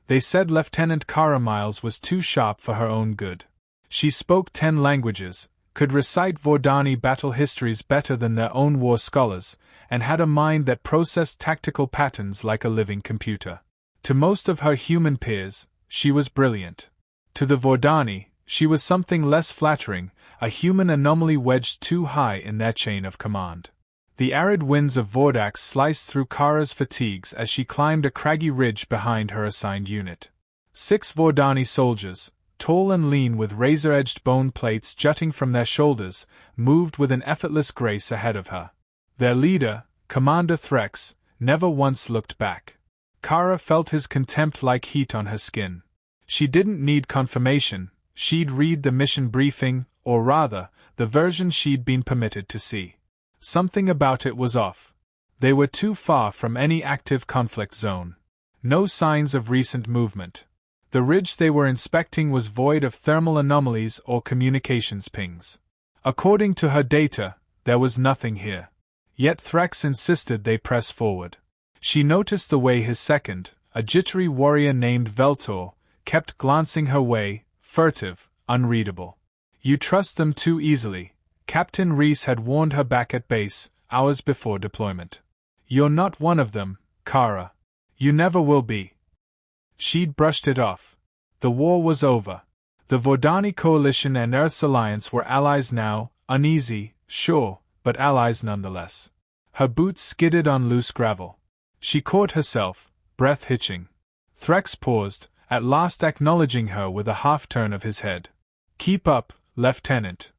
They said Lieutenant Kara Miles was too sharp for her own good. She spoke 10 languages, could recite Vordani battle histories better than their own war scholars, and had a mind that processed tactical patterns like a living computer. To most of her human peers, she was brilliant. To the Vordani, she was something less flattering, a human anomaly wedged too high in their chain of command. The arid winds of Vordax sliced through Kara's fatigues as she climbed a craggy ridge behind her assigned unit. 6 Vordani soldiers, tall and lean with razor-edged bone plates jutting from their shoulders, moved with an effortless grace ahead of her. Their leader, Commander Threx, never once looked back. Kara felt his contempt like heat on her skin. She didn't need confirmation, she'd read the mission briefing, or rather, the version she'd been permitted to see. Something about it was off. They were too far from any active conflict zone. No signs of recent movement. The ridge they were inspecting was void of thermal anomalies or communications pings. According to her data, there was nothing here. Yet Threx insisted they press forward. She noticed the way his second, a jittery warrior named Veltor, kept glancing her way, furtive, unreadable. You trust them too easily, Captain Reese had warned her back at base, hours before deployment. You're not one of them, Kara. You never will be. She'd brushed it off. The war was over. The Vordani Coalition and Earth's Alliance were allies now, uneasy, sure, but allies nonetheless. Her boots skidded on loose gravel. She caught herself, breath hitching. Threx paused, at last acknowledging her with a half-turn of his head. Keep up, Lieutenant.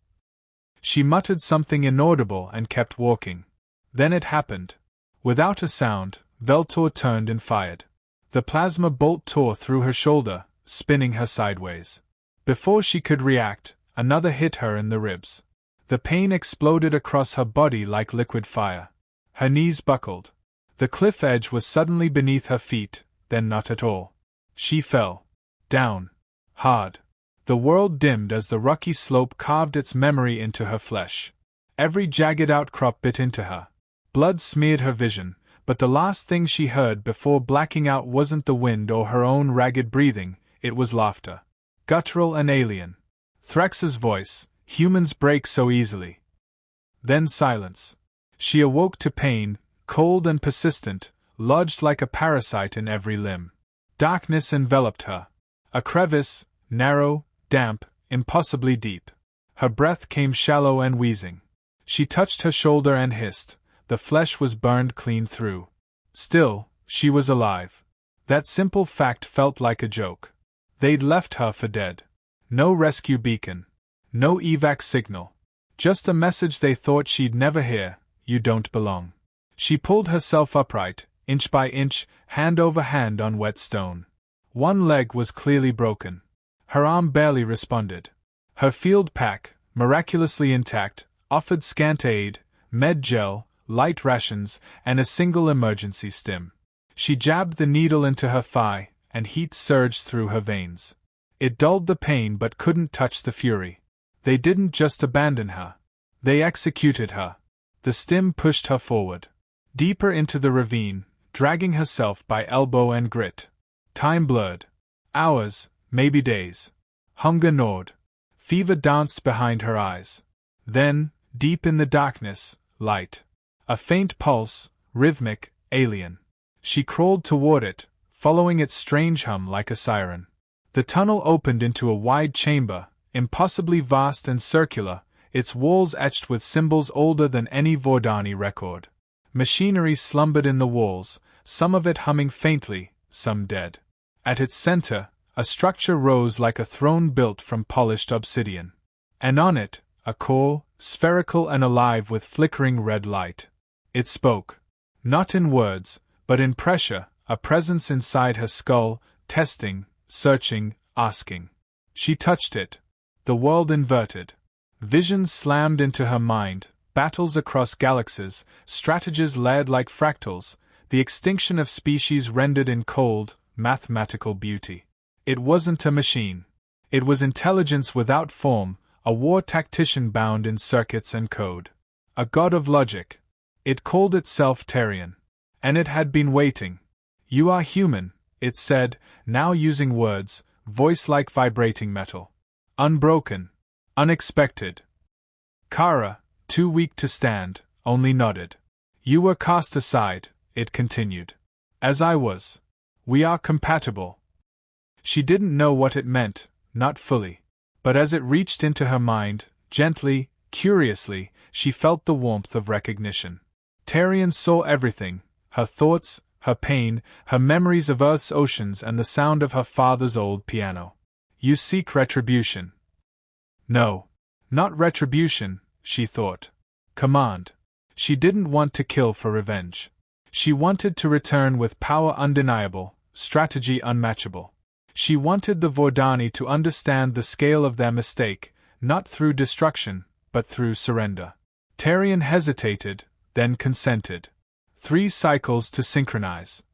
She muttered something inaudible and kept walking. Then it happened. Without a sound, Veltor turned and fired. The plasma bolt tore through her shoulder, spinning her sideways. Before she could react, another hit her in the ribs. The pain exploded across her body like liquid fire. Her knees buckled. The cliff edge was suddenly beneath her feet, then not at all. She fell. Down. Hard. The world dimmed as the rocky slope carved its memory into her flesh. Every jagged outcrop bit into her. Blood smeared her vision, but the last thing she heard before blacking out wasn't the wind or her own ragged breathing, it was laughter. Guttural and alien. Threx's voice, humans break so easily. Then silence. She awoke to pain, cold and persistent, lodged like a parasite in every limb. Darkness enveloped her. A crevice, narrow, damp, impossibly deep. Her breath came shallow and wheezing. She touched her shoulder and hissed. The flesh was burned clean through. Still, she was alive. That simple fact felt like a joke. They'd left her for dead. No rescue beacon. No evac signal. Just a message they thought she'd never hear: you don't belong. She pulled herself upright, inch by inch, hand over hand on wet stone. One leg was clearly broken. Her arm barely responded. Her field pack, miraculously intact, offered scant aid, med gel, light rations, and a single emergency stim. She jabbed the needle into her thigh, and heat surged through her veins. It dulled the pain but couldn't touch the fury. They didn't just abandon her. They executed her. The stim pushed her forward. Deeper into the ravine, dragging herself by elbow and grit. Time blurred. Hours, maybe days. Hunger gnawed. Fever danced behind her eyes. Then, deep in the darkness, light. A faint pulse, rhythmic, alien. She crawled toward it, following its strange hum like a siren. The tunnel opened into a wide chamber, impossibly vast and circular, its walls etched with symbols older than any Vordani record. Machinery slumbered in the walls, some of it humming faintly, some dead. At its center, a structure rose like a throne built from polished obsidian. And on it, a core, spherical and alive with flickering red light. It spoke. Not in words, but in pressure, a presence inside her skull, testing, searching, asking. She touched it. The world inverted. Visions slammed into her mind, battles across galaxies, strategies layered like fractals, the extinction of species rendered in cold, mathematical beauty. It wasn't a machine. It was intelligence without form, a war tactician bound in circuits and code. A god of logic. It called itself Tarion. And it had been waiting. You are human, it said, now using words, voice like vibrating metal. Unbroken. Unexpected. Kara, too weak to stand, only nodded. You were cast aside, it continued. As I was. We are compatible. She didn't know what it meant, not fully. But as it reached into her mind, gently, curiously, she felt the warmth of recognition. Tarion saw everything, her thoughts, her pain, her memories of Earth's oceans and the sound of her father's old piano. You seek retribution. No. Not retribution, she thought. Command. She didn't want to kill for revenge. She wanted to return with power undeniable, strategy unmatchable. She wanted the Vordani to understand the scale of their mistake, not through destruction, but through surrender. Tarion hesitated, then consented. 3 cycles to synchronize.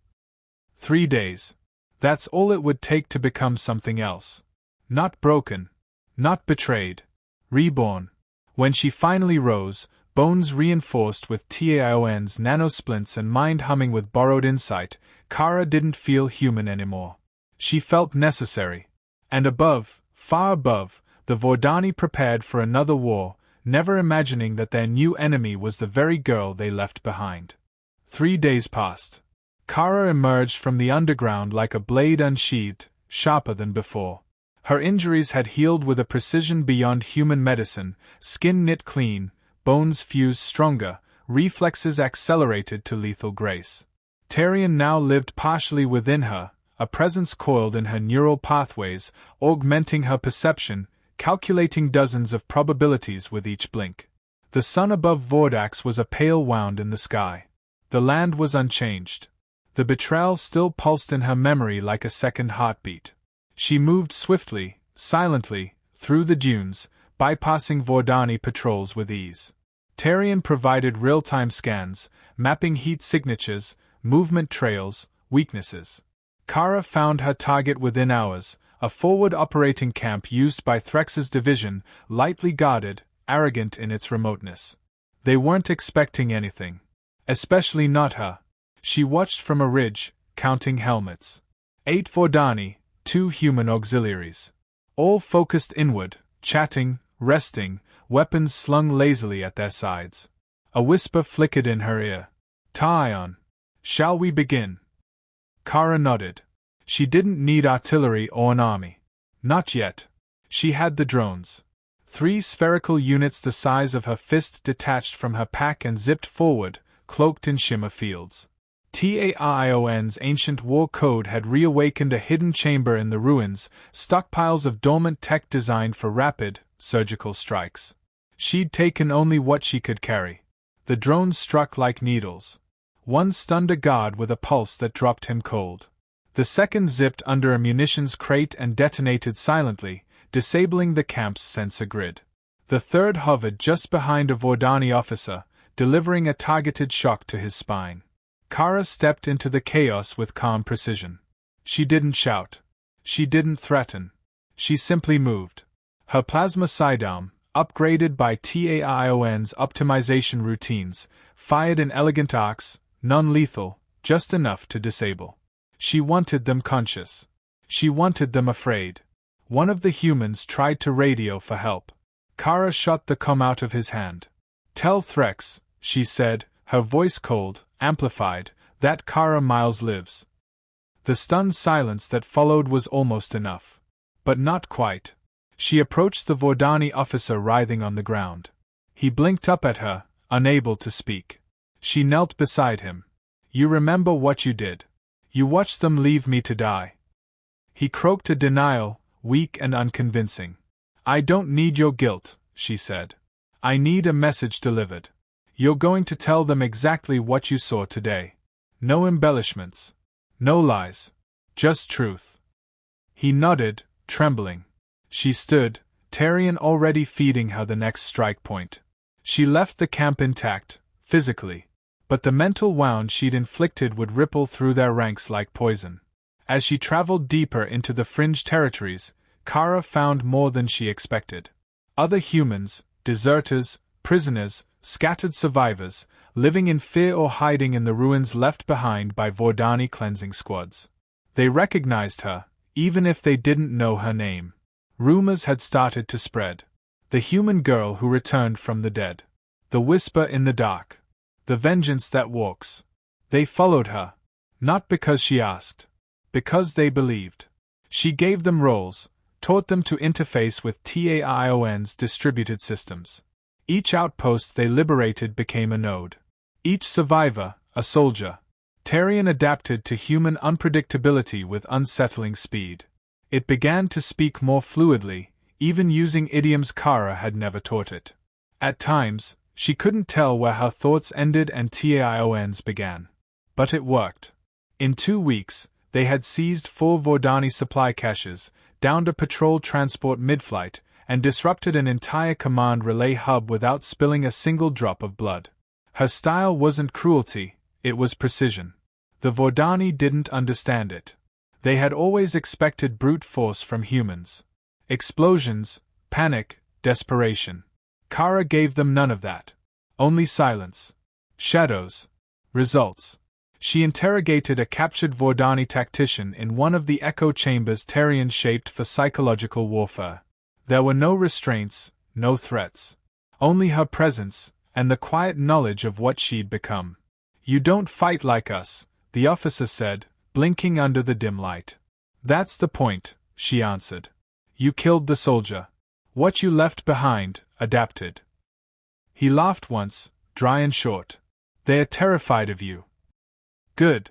3 days. That's all it would take to become something else. Not broken. Not betrayed. Reborn. When she finally rose, bones reinforced with Taion's nanosplints and mind humming with borrowed insight, Kara didn't feel human anymore. She felt necessary. And above, far above, the Vordani prepared for another war, never imagining that their new enemy was the very girl they left behind. 3 days passed. Kara emerged from the underground like a blade unsheathed, sharper than before. Her injuries had healed with a precision beyond human medicine, skin knit clean, bones fused stronger, reflexes accelerated to lethal grace. Tarion now lived partially within her, a presence coiled in her neural pathways, augmenting her perception, calculating dozens of probabilities with each blink. The sun above Vordax was a pale wound in the sky. The land was unchanged. The betrayal still pulsed in her memory like a second heartbeat. She moved swiftly, silently, through the dunes, bypassing Vordani patrols with ease. Tarion provided real-time scans, mapping heat signatures, movement trails, weaknesses. Kara found her target within hours, a forward operating camp used by Threx's division, lightly guarded, arrogant in its remoteness. They weren't expecting anything. Especially not her. She watched from a ridge, counting helmets. 8 Vordani, 2 human auxiliaries. All focused inward, chatting, resting, weapons slung lazily at their sides. A whisper flickered in her ear. Taion. Shall we begin? Kara nodded. She didn't need artillery or an army. Not yet. She had the drones. 3 spherical units the size of her fist detached from her pack and zipped forward, cloaked in shimmer fields. Taion's ancient war code had reawakened a hidden chamber in the ruins, stockpiles of dormant tech designed for rapid, surgical strikes. She'd taken only what she could carry. The drones struck like needles. One stunned a guard with a pulse that dropped him cold. The second zipped under a munitions crate and detonated silently, disabling the camp's sensor grid. The third hovered just behind a Vordani officer, delivering a targeted shock to his spine. Kara stepped into the chaos with calm precision. She didn't shout. She didn't threaten. She simply moved. Her plasma sidearm, upgraded by Taion's optimization routines, fired in elegant arcs, non-lethal, just enough to disable. She wanted them conscious. She wanted them afraid. One of the humans tried to radio for help. Kara shot the com out of his hand. Tell Threx, she said, her voice cold, amplified, that Kara Miles lives. The stunned silence that followed was almost enough. But not quite. She approached the Vordani officer writhing on the ground. He blinked up at her, unable to speak. She knelt beside him. You remember what you did. You watched them leave me to die. He croaked a denial, weak and unconvincing. I don't need your guilt, she said. I need a message delivered. You're going to tell them exactly what you saw today. No embellishments. No lies. Just truth. He nodded, trembling. She stood, Tarion already feeding her the next strike point. She left the camp intact, physically. But the mental wound she'd inflicted would ripple through their ranks like poison. As she traveled deeper into the fringe territories, Kara found more than she expected. Other humans, deserters, prisoners, scattered survivors, living in fear or hiding in the ruins left behind by Vordani cleansing squads. They recognized her, even if they didn't know her name. Rumors had started to spread. The human girl who returned from the dead. The whisper in the dark. The vengeance that walks. They followed her. Not because she asked. Because they believed. She gave them roles, taught them to interface with TAION's distributed systems. Each outpost they liberated became a node. Each survivor, a soldier. Tarion adapted to human unpredictability with unsettling speed. It began to speak more fluidly, even using idioms Kara had never taught it. At times, she couldn't tell where her thoughts ended and TAION's began. But it worked. In 2 weeks, they had seized 4 Vordani supply caches, downed a patrol transport mid-flight, and disrupted an entire command relay hub without spilling a single drop of blood. Her style wasn't cruelty, it was precision. The Vordani didn't understand it. They had always expected brute force from humans. Explosions, panic, desperation. Kara gave them none of that. Only silence. Shadows. Results. She interrogated a captured Vordani tactician in one of the echo chambers Tarion shaped for psychological warfare. There were no restraints, no threats. Only her presence, and the quiet knowledge of what she'd become. "You don't fight like us," the officer said, blinking under the dim light. "That's the point," she answered. "You killed the soldier. What you left behind, adapted." He laughed once, dry and short. "They are terrified of you." "Good."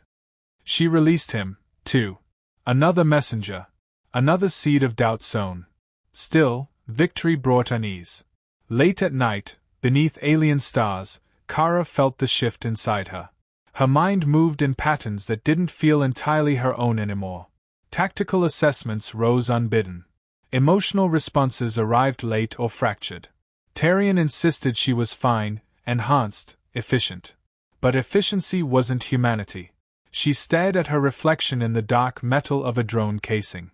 She released him, too. Another messenger. Another seed of doubt sown. Still, victory brought unease. Late at night, beneath alien stars, Kara felt the shift inside her. Her mind moved in patterns that didn't feel entirely her own anymore. Tactical assessments rose unbidden. Emotional responses arrived late or fractured. Tarion insisted she was fine, enhanced, efficient. But efficiency wasn't humanity. She stared at her reflection in the dark metal of a drone casing.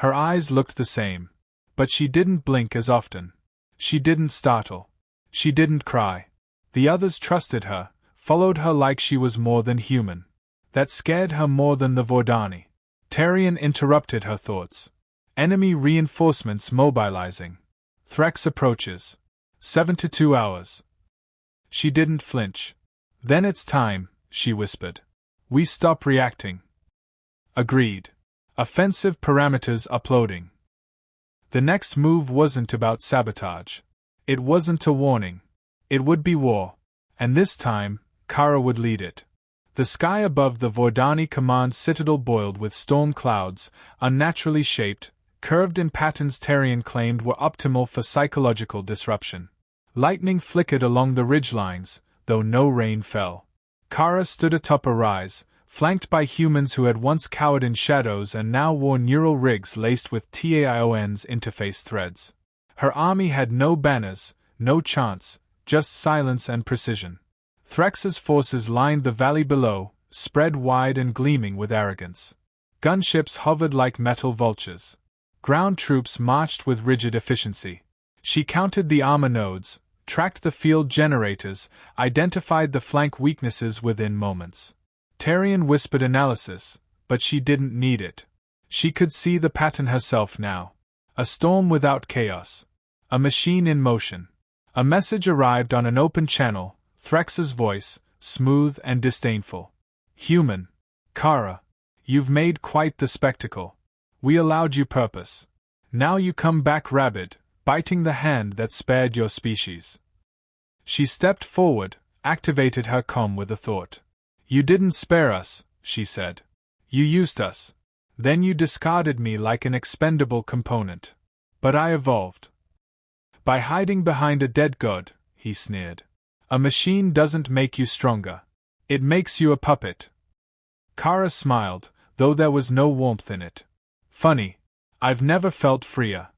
Her eyes looked the same. But she didn't blink as often. She didn't startle. She didn't cry. The others trusted her, followed her like she was more than human. That scared her more than the Vordani. Tarion interrupted her thoughts. Enemy reinforcements mobilizing. Threx approaches. 7 to 2 hours. She didn't flinch. "Then it's time," she whispered. "We stop reacting." Agreed. Offensive parameters uploading. The next move wasn't about sabotage. It wasn't a warning. It would be war. And this time, Kara would lead it. The sky above the Vordani command citadel boiled with storm clouds, unnaturally shaped, curved in patterns Tarion claimed were optimal for psychological disruption. Lightning flickered along the ridgelines, though no rain fell. Kara stood atop a rise, flanked by humans who had once cowered in shadows and now wore neural rigs laced with TAION's interface threads. Her army had no banners, no chants, just silence and precision. Threx's forces lined the valley below, spread wide and gleaming with arrogance. Gunships hovered like metal vultures. Ground troops marched with rigid efficiency. She counted the armor nodes, tracked the field generators, identified the flank weaknesses within moments. Tarion whispered analysis, but she didn't need it. She could see the pattern herself now. A storm without chaos. A machine in motion. A message arrived on an open channel, Threx's voice, smooth and disdainful. "Human. Kara. You've made quite the spectacle. We allowed you purpose. Now you come back rabid, biting the hand that spared your species." She stepped forward, activated her comm with a thought. "You didn't spare us," she said. "You used us. Then you discarded me like an expendable component. But I evolved." "By hiding behind a dead god," he sneered. "A machine doesn't make you stronger. It makes you a puppet." Kara smiled, though there was no warmth in it. "Funny. I've never felt freer."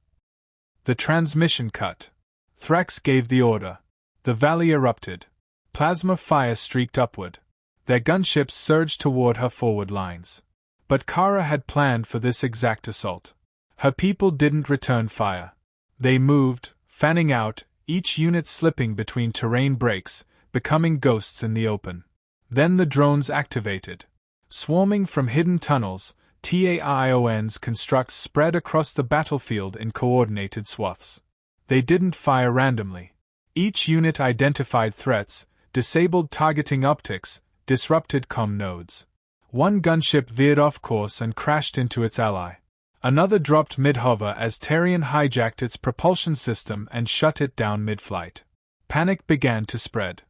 The transmission cut. Threx gave the order. The valley erupted. Plasma fire streaked upward. Their gunships surged toward her forward lines. But Kara had planned for this exact assault. Her people didn't return fire. They moved, fanning out, each unit slipping between terrain breaks, becoming ghosts in the open. Then the drones activated. Swarming from hidden tunnels, TAION's constructs spread across the battlefield in coordinated swaths. They didn't fire randomly. Each unit identified threats, disabled targeting optics, disrupted comm nodes. One gunship veered off course and crashed into its ally. Another dropped mid-hover as Tarion hijacked its propulsion system and shut it down mid-flight. Panic began to spread.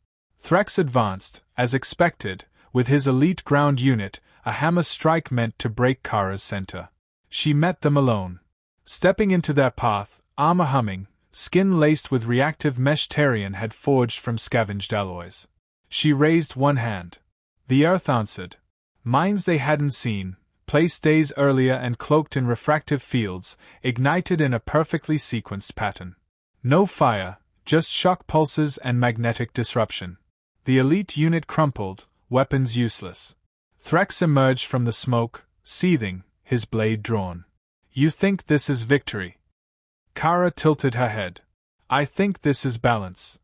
Threx advanced, as expected, with his elite ground unit, a hammer strike meant to break Kara's center. She met them alone. Stepping into their path, armor humming, skin laced with reactive mesh Tarion had forged from scavenged alloys. She raised one hand. The earth answered. Mines they hadn't seen, placed days earlier and cloaked in refractive fields, ignited in a perfectly sequenced pattern. No fire, just shock pulses and magnetic disruption. The elite unit crumpled, weapons useless. Threx emerged from the smoke, seething, his blade drawn. You think this is victory? Kara tilted her head. I think this is balance.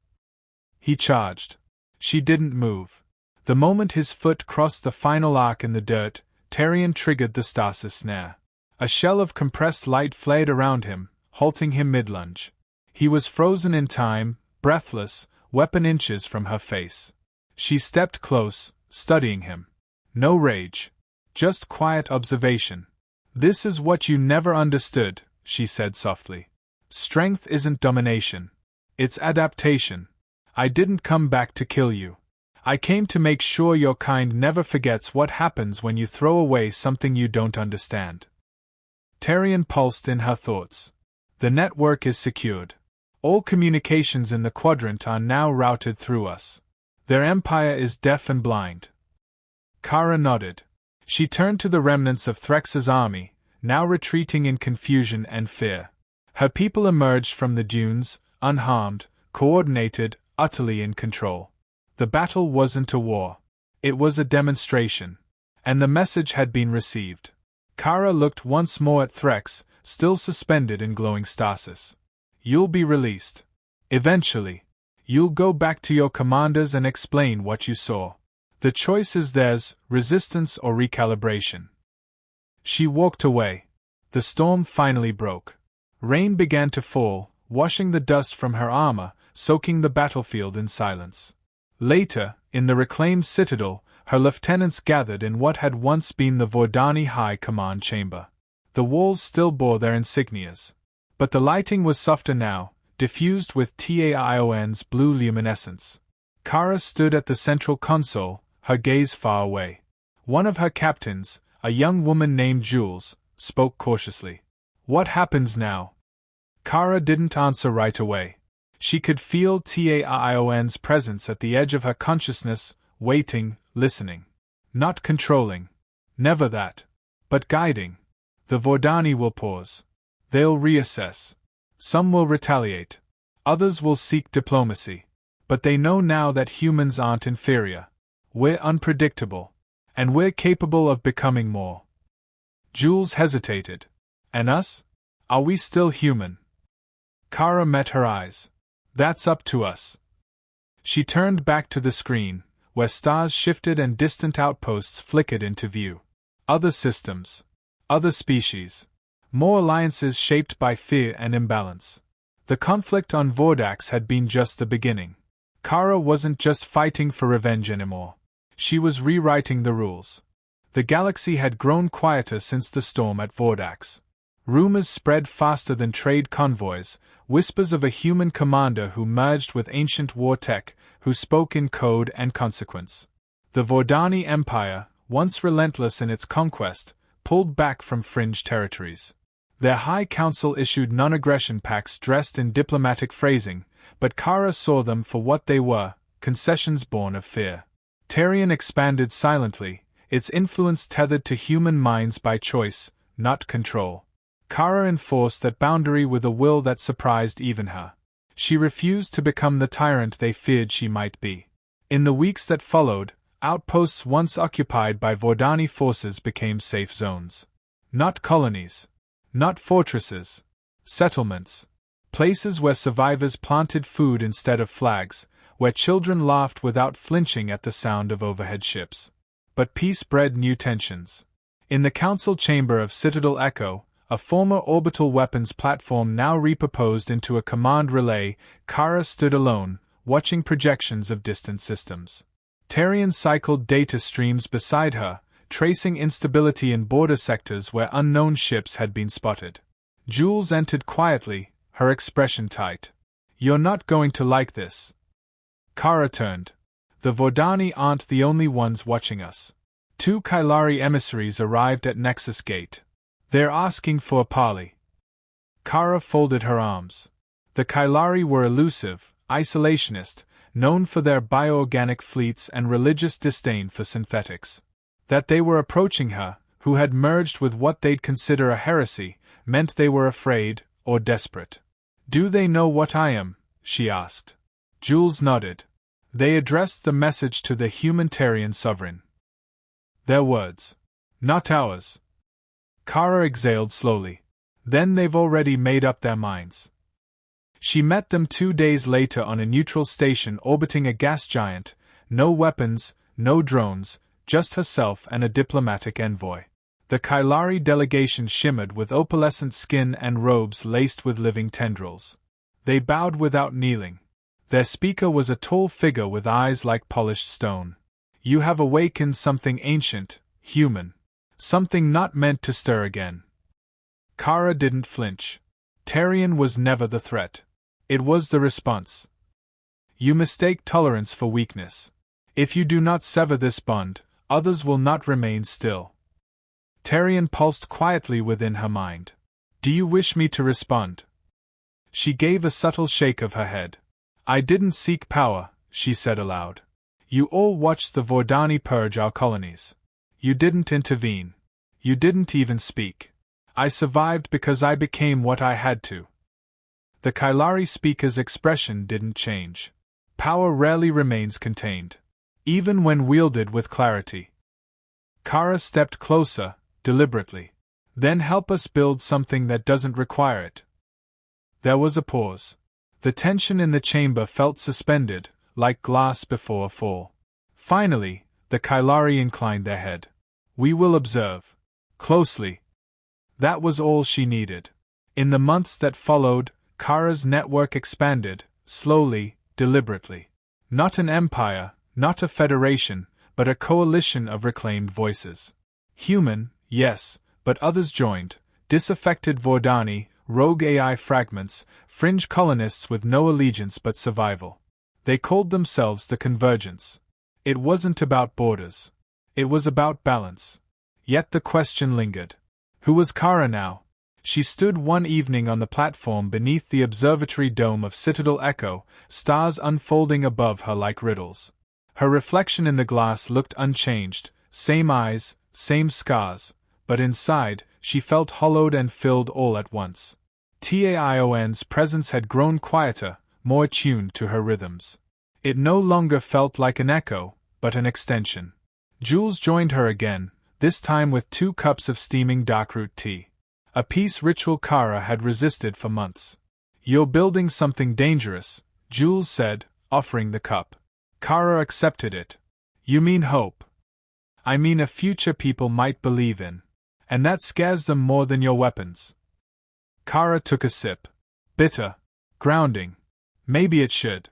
He charged. She didn't move. The moment his foot crossed the final arc in the dirt, Tarion triggered the stasis snare. A shell of compressed light flared around him, halting him mid-lunge. He was frozen in time, breathless, weapon inches from her face. She stepped close, studying him. No rage. Just quiet observation. This is what you never understood, she said softly. Strength isn't domination. It's adaptation. I didn't come back to kill you. I came to make sure your kind never forgets what happens when you throw away something you don't understand. Tarion pulsed in her thoughts. The network is secured. All communications in the quadrant are now routed through us. Their empire is deaf and blind. Kara nodded. She turned to the remnants of Threx's army, now retreating in confusion and fear. Her people emerged from the dunes, unharmed, coordinated, utterly in control. The battle wasn't a war. It was a demonstration. And the message had been received. Kara looked once more at Threx, still suspended in glowing stasis. You'll be released. Eventually. You'll go back to your commanders and explain what you saw. The choice is theirs, resistance or recalibration. She walked away. The storm finally broke. Rain began to fall, washing the dust from her armor, soaking the battlefield in silence. Later, in the reclaimed citadel, her lieutenants gathered in what had once been the Vordani High Command Chamber. The walls still bore their insignias. But the lighting was softer now, diffused with TAION's blue luminescence. Kara stood at the central console, her gaze far away. One of her captains, a young woman named Jules, spoke cautiously. What happens now? Kara didn't answer right away. She could feel TAION's presence at the edge of her consciousness, waiting, listening. Not controlling. Never that. But guiding. The Vordani will pause. They'll reassess. Some will retaliate. Others will seek diplomacy. But they know now that humans aren't inferior. We're unpredictable. And we're capable of becoming more. Jules hesitated. And us? Are we still human? Kara met her eyes. That's up to us. She turned back to the screen, where stars shifted and distant outposts flickered into view. Other systems. Other species. More alliances shaped by fear and imbalance. The conflict on Vordax had been just the beginning. Kara wasn't just fighting for revenge anymore. She was rewriting the rules. The galaxy had grown quieter since the storm at Vordax. Rumors spread faster than trade convoys, whispers of a human commander who merged with ancient war tech, who spoke in code and consequence. The Vordani Empire, once relentless in its conquest, pulled back from fringe territories. Their High Council issued non-aggression pacts dressed in diplomatic phrasing, but Kara saw them for what they were, concessions born of fear. Tarion expanded silently, its influence tethered to human minds by choice, not control. Kara enforced that boundary with a will that surprised even her. She refused to become the tyrant they feared she might be. In the weeks that followed, outposts once occupied by Vordani forces became safe zones. Not colonies. Not fortresses. Settlements. Places where survivors planted food instead of flags, where children laughed without flinching at the sound of overhead ships. But peace bred new tensions. In the council chamber of Citadel Echo, a former orbital weapons platform now repurposed into a command relay, Kara stood alone, watching projections of distant systems. Tarian cycled data streams beside her, tracing instability in border sectors where unknown ships had been spotted. Jules entered quietly, her expression tight. "You're not going to like this." Kara turned. "The Vordani aren't the only ones watching us. 2 Kylari emissaries arrived at Nexus Gate. They're asking for a parley." Kara folded her arms. The Kylari were elusive, isolationist, known for their bioorganic fleets and religious disdain for synthetics. That they were approaching her, who had merged with what they'd consider a heresy, meant they were afraid, or desperate. "Do they know what I am?" she asked. Jules nodded. They addressed the message to the humanitarian sovereign. Their words. Not ours. Kara exhaled slowly. Then they've already made up their minds. She met them 2 days later on a neutral station orbiting a gas giant, no weapons, no drones, just herself and a diplomatic envoy. The Kylari delegation shimmered with opalescent skin and robes laced with living tendrils. They bowed without kneeling. Their speaker was a tall figure with eyes like polished stone. "You have awakened something ancient, human. Something not meant to stir again." Kara didn't flinch. Tarian was never the threat. It was the response. "You mistake tolerance for weakness. If you do not sever this bond, others will not remain still." Tarian pulsed quietly within her mind. "Do you wish me to respond?" She gave a subtle shake of her head. "I didn't seek power," she said aloud. "You all watched the Vordani purge our colonies. You didn't intervene. You didn't even speak. I survived because I became what I had to." The Kylari speaker's expression didn't change. Power rarely remains contained, even when wielded with clarity. Kara stepped closer, deliberately. "Then help us build something that doesn't require it." There was a pause. The tension in the chamber felt suspended, like glass before a fall. Finally, the Kylari inclined their head. "We will observe. Closely." That was all she needed. In the months that followed, Kara's network expanded, slowly, deliberately. Not an empire, not a federation, but a coalition of reclaimed voices. Human, yes, but others joined. Disaffected Vordani, rogue AI fragments, fringe colonists with no allegiance but survival. They called themselves the Convergence. It wasn't about borders. It was about balance. Yet the question lingered. Who was Kara now? She stood one evening on the platform beneath the observatory dome of Citadel Echo, stars unfolding above her like riddles. Her reflection in the glass looked unchanged, same eyes, same scars, but inside, she felt hollowed and filled all at once. Taion's presence had grown quieter, more attuned to her rhythms. It no longer felt like an echo, but an extension. Jules joined her again, this time with 2 cups of steaming darkroot tea. A peace ritual Kara had resisted for months. "You're building something dangerous," Jules said, offering the cup. Kara accepted it. "You mean hope?" "I mean a future people might believe in. And that scares them more than your weapons." Kara took a sip. Bitter. Grounding. Maybe it should.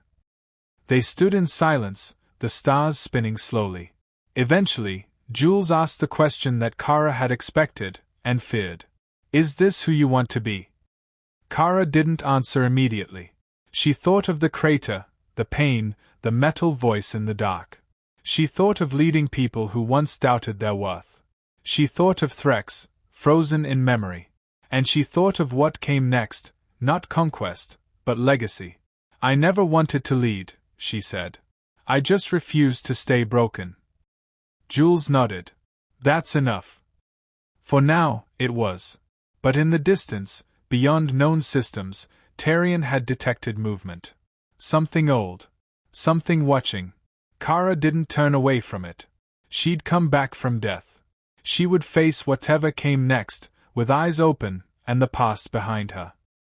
They stood in silence, the stars spinning slowly. Eventually, Jules asked the question that Kara had expected, and feared. "Is this who you want to be?" Kara didn't answer immediately. She thought of the crater, the pain, the metal voice in the dark. She thought of leading people who once doubted their worth. She thought of Threx, frozen in memory. And she thought of what came next, not conquest, but legacy. "I never wanted to lead," she said. "I just refused to stay broken." Jules nodded. "That's enough." For now, it was. But in the distance, beyond known systems, Tarian had detected movement. Something old. Something watching. Kara didn't turn away from it. She'd come back from death. She would face whatever came next, with eyes open, and the past behind her.